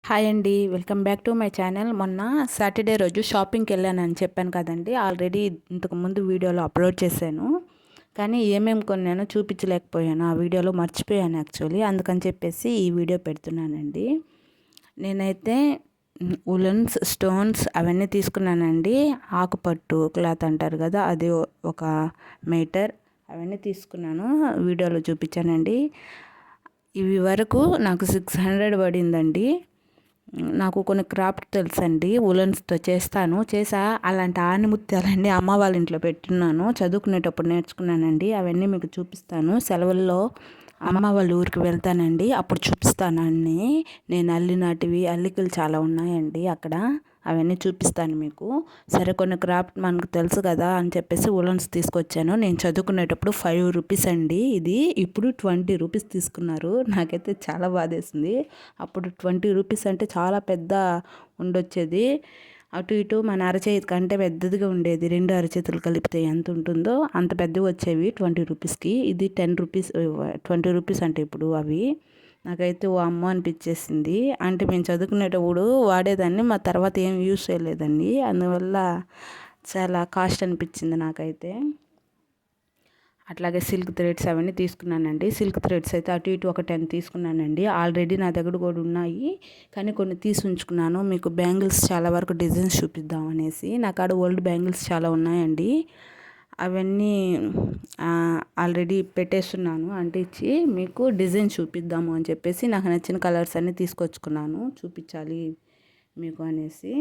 Hi అండి, welcome back to my channel. మొన్న Saturday రోజు షాపింగ్కి వెళ్ళానని చెప్పాను కదండి. ఆల్రెడీ ఇంతకుముందు వీడియోలో అప్లోడ్ చేశాను, కానీ ఏమేమి కొన్నానో చూపించలేకపోయాను. ఆ వీడియోలో మర్చిపోయాను యాక్చువల్లీ. అందుకని చెప్పేసి ఈ వీడియో పెడుతున్నానండి. నేనైతే ఉలన్స్, స్టోన్స్ అవన్నీ తీసుకున్నానండి. ఆకుపట్టు క్లాత్ అంటారు కదా, అది ఒక మీటర్ అవన్నీ తీసుకున్నాను. వీడియోలో చూపించానండి. ఇవి వరకు నాకు 600 పడిందండి. నాకు కొన్ని క్రాఫ్ట్ తెలుసండి, ఉలన్స్తో చేసా. అలాంటి ఆనిముత్యాలన్నీ అమ్మ వాళ్ళ ఇంట్లో పెట్టున్నాను, చదువుకునేటప్పుడు నేర్చుకున్నానండి. అవన్నీ మీకు చూపిస్తాను. సెలవుల్లో అమ్మ వాళ్ళ ఊరికి వెళ్తానండి, అప్పుడు చూపిస్తాను అన్నీ. నేను అల్లినాటివి, అల్లికలు చాలా ఉన్నాయండి అక్కడ, అవన్నీ చూపిస్తాను మీకు. సరే, కొన్ని క్రాఫ్ట్ మనకు తెలుసు కదా అని చెప్పేసి ఉలన్స్ తీసుకొచ్చాను. నేను చదువుకునేటప్పుడు 5 రూపీస్ అండి ఇది, ఇప్పుడు 20 రూపీస్ తీసుకున్నారు. నాకైతే చాలా బాధేసింది. అప్పుడు 20 రూపీస్ అంటే చాలా పెద్ద ఉండొచ్చేది. అటు ఇటు మన అరచేతి కంటే పెద్దదిగా ఉండేది. 2 అరచేతులు కలిపితే ఎంత ఉంటుందో అంత పెద్దవి వచ్చేవి 20 రూపీస్కి. ఇది 10 రూపీస్, 20 రూపీస్ అంటే ఇప్పుడు అవి. నాకైతే ఓ అమ్మ అనిపించేసింది. అంటే మేము చదువుకునేటప్పుడు వాడేదాన్ని, మా తర్వాత ఏం యూస్ చేయలేదండి. అందువల్ల చాలా కాస్ట్ అనిపించింది నాకైతే. అట్లాగే సిల్క్ థ్రెడ్స్ అవన్నీ తీసుకున్నానండి. సిల్క్ థ్రెడ్స్ అయితే అటు ఇటు ఒక 10 తీసుకున్నానండి. ఆల్రెడీ నా దగ్గర కూడా ఉన్నాయి, కానీ కొన్ని తీసి ఉంచుకున్నాను. మీకు బ్యాంగిల్స్ చాలా వరకు డిజైన్స్ చూపిద్దాం అనేసి. నా కాడ ఓల్డ్ బ్యాంగిల్స్ చాలా ఉన్నాయండి. అవన్నీ ఆల్రెడీ పెట్టేస్తున్నాను అంటించి, మీకు డిజైన్ చూపిద్దాము అని చెప్పేసి నాకు నచ్చిన కలర్స్ అన్నీ తీసుకొచ్చుకున్నాను, చూపించాలి మీకు అనేసి.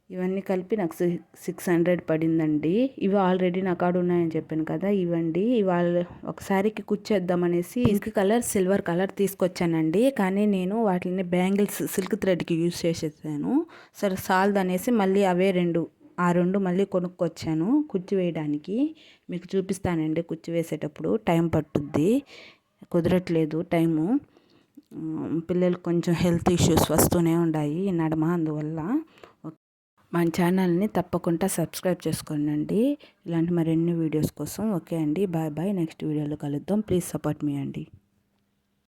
ఇవన్నీ కలిపి నాకు 600 పడిందండి. ఇవి ఆల్రెడీ నా కాడ ఉన్నాయని చెప్పాను కదా, ఇవండి. ఇవాళ ఒకసారికి కుచ్చేద్దామనేసి పింక్ కలర్, సిల్వర్ కలర్ తీసుకొచ్చానండి. కానీ నేను వాటిని బ్యాంగిల్స్ సిల్క్ థ్రెడ్కి యూజ్ చేసేసాను. సరే సాల్దనేసి మళ్ళీ అవే రెండు మళ్ళీ కొనుక్కొచ్చాను కుచ్చి వేయడానికి. మీకు చూపిస్తానండి కుచ్చి వేసేటప్పుడు. టైం పట్టుద్ది, కుదరట్లేదు టైము. పిల్లలకు కొంచెం హెల్త్ ఇష్యూస్ వస్తూనే ఉన్నాయి ఈ నడమ, అందువల్ల. మన ఛానల్ని తప్పకుండా సబ్స్క్రైబ్ చేసుకోండి ఇలాంటి మరిన్ని వీడియోస్ కోసం. ఓకే అండి, బాయ్ బాయ్. నెక్స్ట్ వీడియోలో కలుద్దాం. ప్లీజ్ సపోర్ట్ మీ అండి.